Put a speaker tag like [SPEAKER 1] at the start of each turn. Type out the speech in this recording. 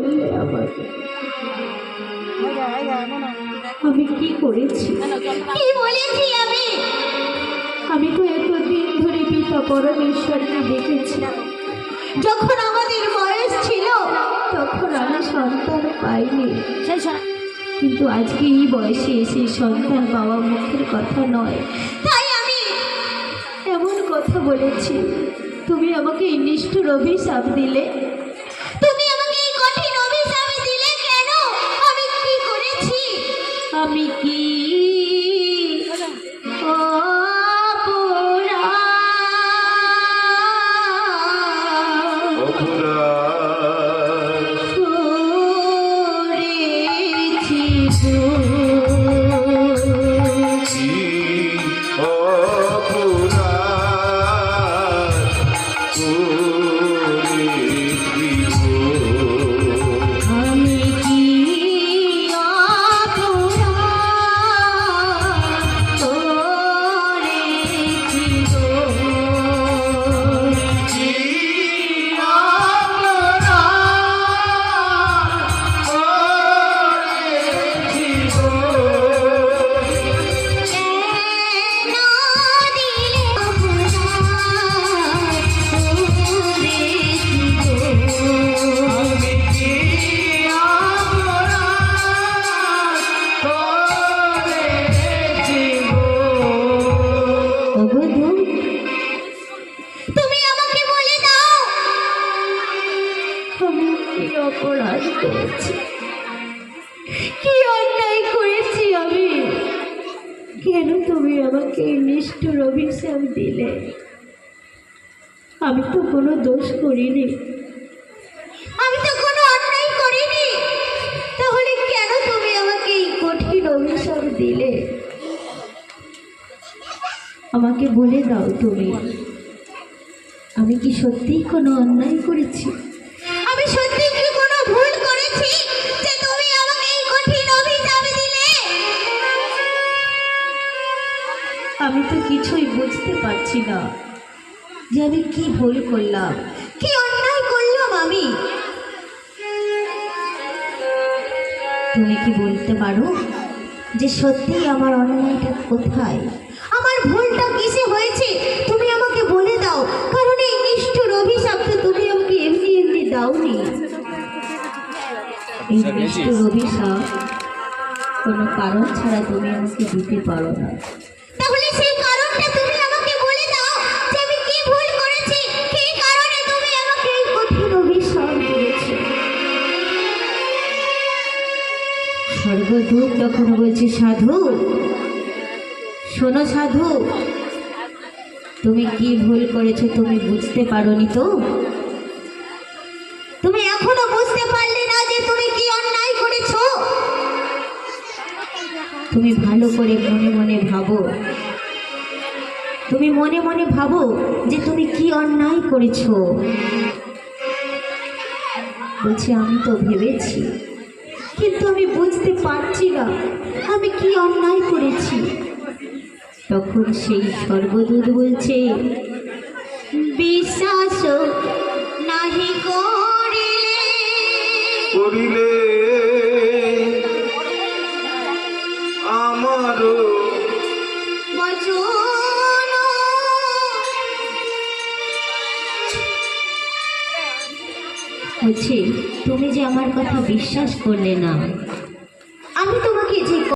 [SPEAKER 1] বললে আমাকে আমি কি করেছি?
[SPEAKER 2] কি বলেছি আমি?
[SPEAKER 1] আমি তো এতদিন ধরে পিতা পরমেশ্বরকে দেখেছিলাম। যখন আমাদের বয়স ছিল তখন আমি সন্তান পাইনি, কিন্তু আজকে এই বয়সে এসে সন্তান পাওয়া মুখের কথা নয়,
[SPEAKER 2] তাই আমি
[SPEAKER 1] এমন কথা বলেছি। তুমি আমাকে এই নিষ্ঠুর অভিশাপ দিলে।
[SPEAKER 2] তুমি আমাকে এই কঠিন অভিশাপ দিলে কেন? আমি কি করেছি?
[SPEAKER 1] আমি কি অপরাধ করেছি? কি অন্যায় করেছি আমি? কেন তুমি আমাকে নিষ্ঠুর অভিশাপ দিলে? আমি তো কোনো দোষ করিনি,
[SPEAKER 2] আমি তো কোনো অন্যায় করিনি,
[SPEAKER 1] তাহলে কেন তুমি আমাকে এই কঠিন অভিশাপ দিলে? আমাকে বলে দাও তুমি, আমি কি সত্যিই কোনো অন্যায় করেছি?
[SPEAKER 2] আমি সত্যি কি কোনো ভুল করেছি যে তুমি আমাকে এই কঠিন অভিশাপ দিলে?
[SPEAKER 1] আমি তো কিছুই বুঝতে পারছি না যে আমি কি ভুল করলাম,
[SPEAKER 2] কি অন্যায় করলাম আমি।
[SPEAKER 1] তুমি কি বলতে পারো যে সত্যিই আমার অন্যায়টা কোথায়?
[SPEAKER 2] আমার ভুলটা কিসে হয়েছে তুমি আমাকে বলে দাও, কারণ এই নিষ্ঠুর অভিশাপ তো তুমি আমাকে এমনি এমনি দাওনি।
[SPEAKER 1] এই নিষ্ঠুর অভিশাপ কোনো কারণ ছাড়া তুমি আমাকে দিতে পারো না।
[SPEAKER 2] তাহলে সেই কারণটা তুমি আমাকে বলে দাও যে আমি কি ভুল করেছি, কি কারণে তুমি আমাকে এই
[SPEAKER 1] কঠিন অভিশাপ দিয়েছো। স্বর্গদূত তখন বলছে, সাধু শোনো, সাধু তুমি কি ভুল করেছো তুমি বুঝতে পারোনি তো?
[SPEAKER 2] তুমি এখনো বুঝতে পারলে না যে তুমি কি অন্যায় করেছো?
[SPEAKER 1] তুমি ভালো করে মনে মনে ভাবো, তুমি মনে মনে ভাবো যে তুমি কি অন্যায় করেছো। বলছি আমি তো ভেবেছি, কিন্তু আমি বুঝতে পারছি না আমি কি অন্যায় করেছি। তখন সেই স্বর্গদূত বলছে,
[SPEAKER 2] বিশ্বাস নাহি
[SPEAKER 3] করিলে আমারও
[SPEAKER 2] বচন
[SPEAKER 1] বলছে তুমি যে আমার কথা বিশ্বাস করলে না,